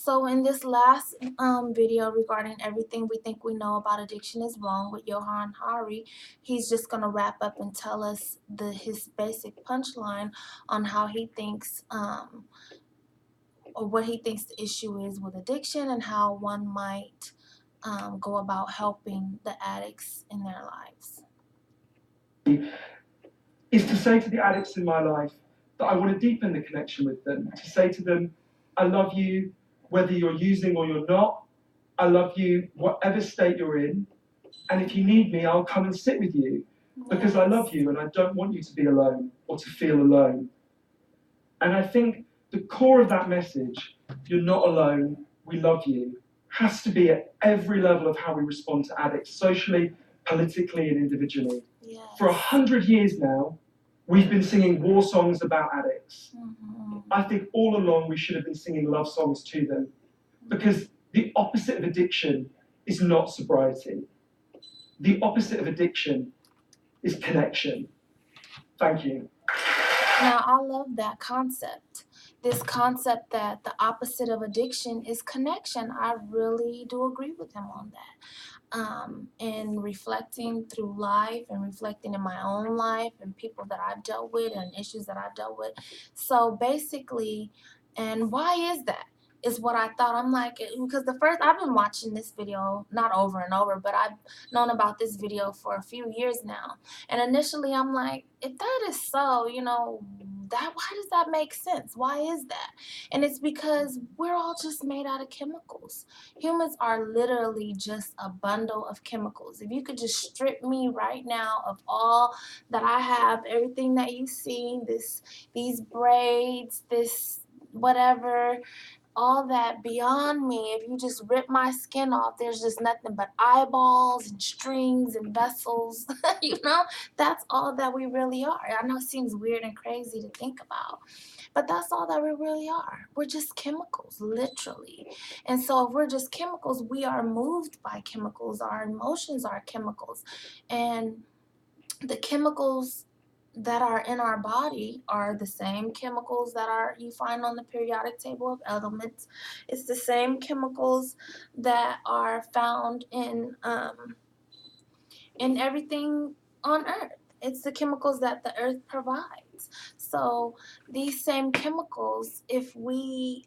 So in this last video regarding everything we think we know about addiction is wrong with Johann Hari, he's just gonna wrap up and tell us his basic punchline on how he thinks or what he thinks the issue is with addiction and how one might go about helping the addicts in their lives. Is to say to the addicts in my life that I want to deepen the connection with them, to say to them, I love you whether you're using or you're not. I love you whatever state you're in. And if you need me, I'll come and sit with you because I love you and I don't want you to be alone or to feel alone. And I think the core of that message, you're not alone, we love you, has to be at every level of how we respond to addicts, socially, politically, and individually. Yes. For 100 years now, we've been singing war songs about addicts. I think all along we should have been singing love songs to them, because the opposite of addiction is not sobriety. The opposite of addiction is connection. Thank you. Now, I love that concept. This concept that the opposite of addiction is connection. I really do agree with him on that. And reflecting through life and reflecting in my own life and people that I've dealt with and issues that I've dealt with. So basically, and why is that? Is what I thought. I'm like, because I've been watching this video, not over and over, but I've known about this video for a few years now. And initially I'm like, if that is so, why does that make sense? Why is that? And it's because we're all just made out of chemicals. Humans are literally just a bundle of chemicals. If you could just strip me right now of all that I have, everything that you see, these braids, this whatever, all that beyond me, if you just rip my skin off, there's just nothing but eyeballs and strings and vessels. That's all that we really are. I know it seems weird and crazy to think about, but that's all that we really are. We're just chemicals, literally. And so if we're just chemicals, we are moved by chemicals. Our emotions are chemicals. And the chemicals that are in our body are the same chemicals that you find on the periodic table of elements. It's the same chemicals that are found in everything on Earth. It's the chemicals that the Earth provides. So these same chemicals, if we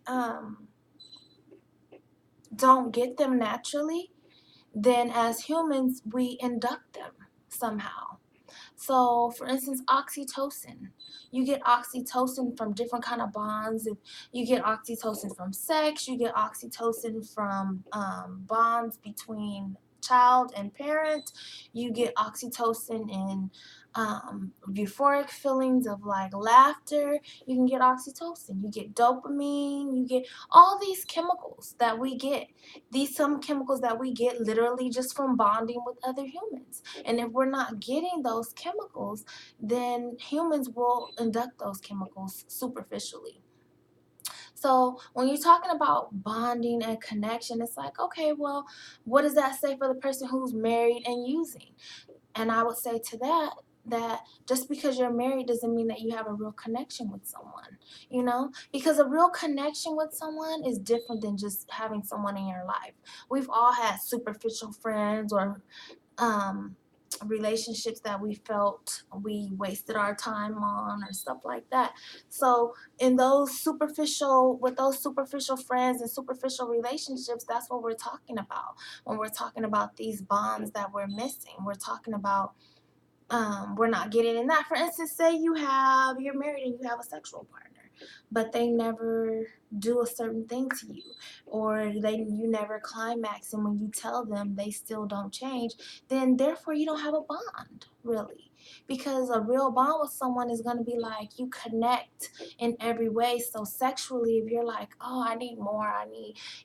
don't get them naturally, then as humans we induct them somehow. So, for instance, oxytocin. You get oxytocin from different kind of bonds. You get oxytocin from sex. You get oxytocin from bonds between child and parent. You get oxytocin in euphoric feelings of like laughter. You can get oxytocin. You get dopamine. You get all these chemicals that we get. Some chemicals that we get literally just from bonding with other humans. And if we're not getting those chemicals, then humans will induct those chemicals superficially. So when you're talking about bonding and connection, it's like, okay, well, what does that say for the person who's married and using? And I would say to that just because you're married doesn't mean that you have a real connection with someone, because a real connection with someone is different than just having someone in your life. We've all had superficial friends or relationships that we felt we wasted our time on or stuff like that. So with those superficial friends and superficial relationships, that's what we're talking about when we're talking about these bonds that we're missing. We're talking about we're not getting in that. For instance, say you're married and you have a sexual partner, but they never do a certain thing to you, or you never climax, and when you tell them they still don't change, then therefore you don't have a bond, really. Because a real bond with someone is going to be like you connect in every way. So sexually, if you're like, oh, I need more,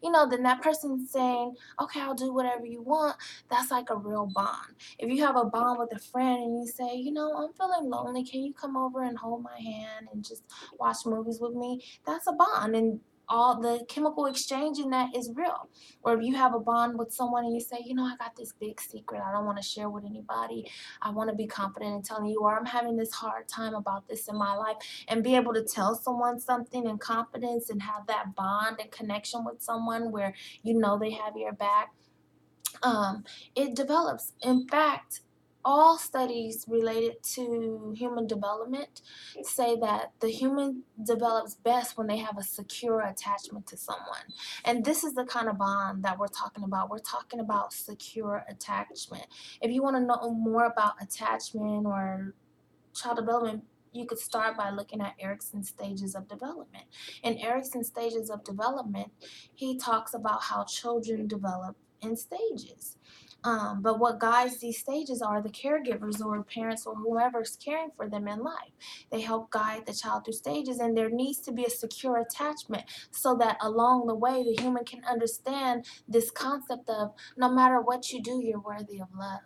then that person's saying, okay, I'll do whatever you want. That's like a real bond. If you have a bond with a friend and you say, I'm feeling lonely, can you come over and hold my hand and just watch movies with me? That's a bond. And all the chemical exchange in that is real. Or if you have a bond with someone and you say, you know, I got this big secret I don't want to share with anybody. I want to be confident in telling you, or I'm having this hard time about this in my life, and be able to tell someone something in confidence and have that bond and connection with someone where you know they have your back. It develops. In fact, all studies related to human development say that the human develops best when they have a secure attachment to someone. And this is the kind of bond that we're talking about. We're talking about secure attachment. If you want to know more about attachment or child development, you could start by looking at Erickson's stages of development. In Erickson's stages of development, he talks about how children develop in stages. But what guides these stages are the caregivers or parents or whoever's caring for them in life. They help guide the child through stages, and there needs to be a secure attachment so that along the way the human can understand this concept of no matter what you do, you're worthy of love.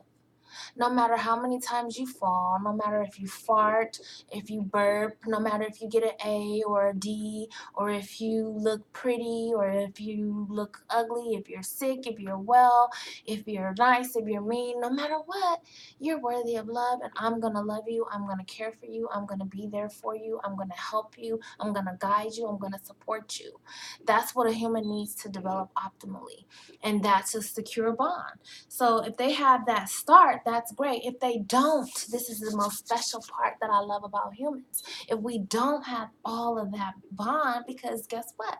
No matter how many times you fall, no matter if you fart, if you burp, no matter if you get an A or a D, or if you look pretty or if you look ugly, if you're sick, if you're well, if you're nice, if you're mean, no matter what, you're worthy of love, and I'm gonna love you, I'm gonna care for you, I'm gonna be there for you, I'm gonna help you, I'm gonna guide you, I'm gonna support you. That's what a human needs to develop optimally, and that's a secure bond. So if they have that start, that's great. If they don't, this is the most special part that I love about humans. If we don't have all of that bond, because guess what?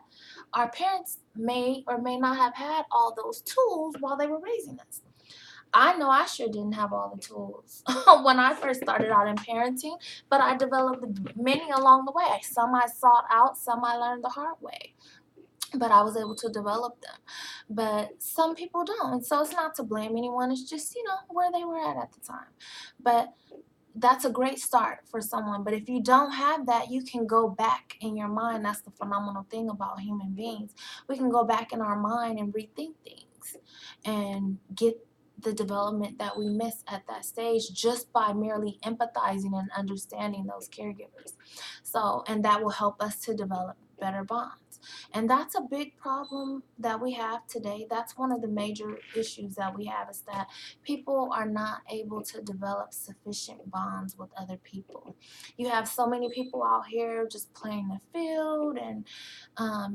Our parents may or may not have had all those tools while they were raising us. I know I sure didn't have all the tools when I first started out in parenting, but I developed many along the way. Some I sought out, some I learned the hard way, but I was able to develop them. But some people don't. And so it's not to blame anyone. It's just, you know, where they were at the time. But that's a great start for someone. But if you don't have that, you can go back in your mind. That's the phenomenal thing about human beings. We can go back in our mind and rethink things and get the development that we miss at that stage just by merely empathizing and understanding those caregivers. So, and that will help us to develop better bonds. And that's a big problem that we have today. That's one of the major issues that we have, is that people are not able to develop sufficient bonds with other people. You have so many people out here just playing the field and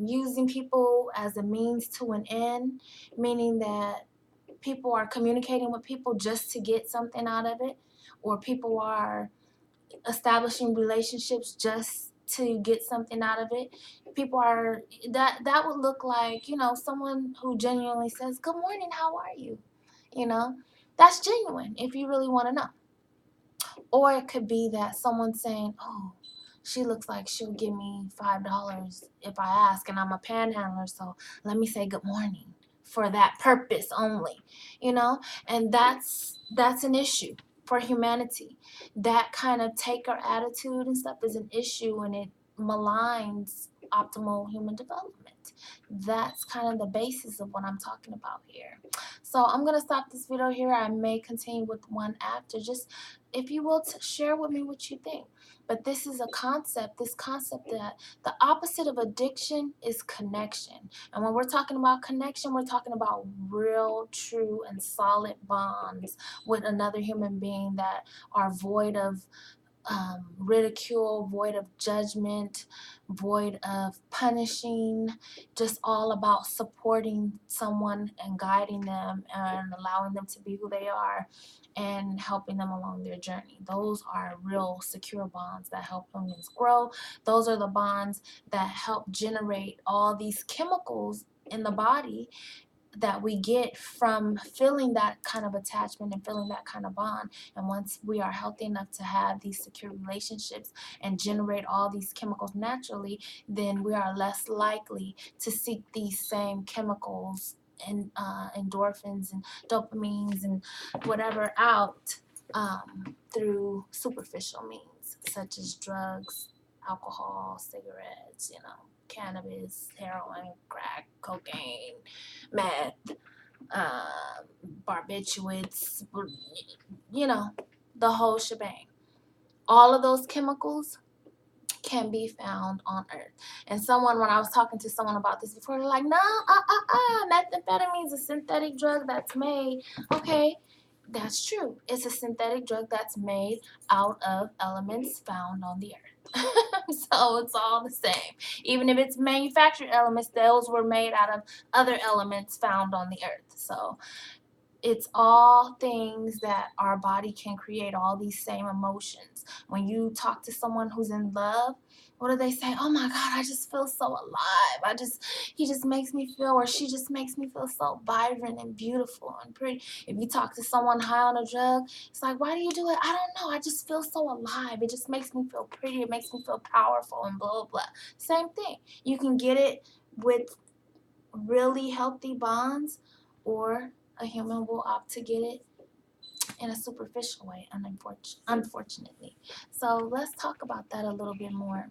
using people as a means to an end, meaning that people are communicating with people just to get something out of it, or people are establishing relationships just to get something out of it. People are that would look like, you know, someone who genuinely says, "Good morning, how are you?" You know, that's genuine if you really want to know. Or it could be that someone's saying, "Oh, she looks like she'll give me $5 if I ask, and I'm a panhandler, so let me say good morning for that purpose only," you know? And that's an issue for humanity. That kind of taker attitude and stuff is an issue, and it maligns optimal human development. That's kind of the basis of what I'm talking about here. So I'm gonna stop this video here. I may continue with one after. Just, if you will, share with me what you think. But this is a concept, this concept that the opposite of addiction is connection. And when we're talking about connection, we're talking about real, true, and solid bonds with another human being that are void of ridicule, void of judgment, void of punishing, just all about supporting someone and guiding them and allowing them to be who they are and helping them along their journey. Those are real secure bonds that help humans grow. Those are the bonds that help generate all these chemicals in the body that we get from feeling that kind of attachment and feeling that kind of bond. And once we are healthy enough to have these secure relationships and generate all these chemicals naturally, then we are less likely to seek these same chemicals and endorphins and dopamines and whatever out through superficial means, such as drugs, alcohol, cigarettes, you know, cannabis, heroin, crack, cocaine, meth, barbiturates, you know, the whole shebang. All of those chemicals can be found on earth. And when I was talking to someone about this before, they're like, no, methamphetamine is a synthetic drug that's made. Okay, that's true. It's a synthetic drug that's made out of elements found on the earth. So it's all the same. Even if it's manufactured elements, those were made out of other elements found on the earth. So it's all things that our body can create, all these same emotions. When you talk to someone who's in love, what do they say? Oh my God, I just feel so alive. He just makes me feel, or she just makes me feel so vibrant and beautiful and pretty. If you talk to someone high on a drug, it's like, why do you do it? I don't know. I just feel so alive. It just makes me feel pretty. It makes me feel powerful and blah, blah, blah. Same thing. You can get it with really healthy bonds, or a human will opt to get it in a superficial way, unfortunately. So let's talk about that a little bit more.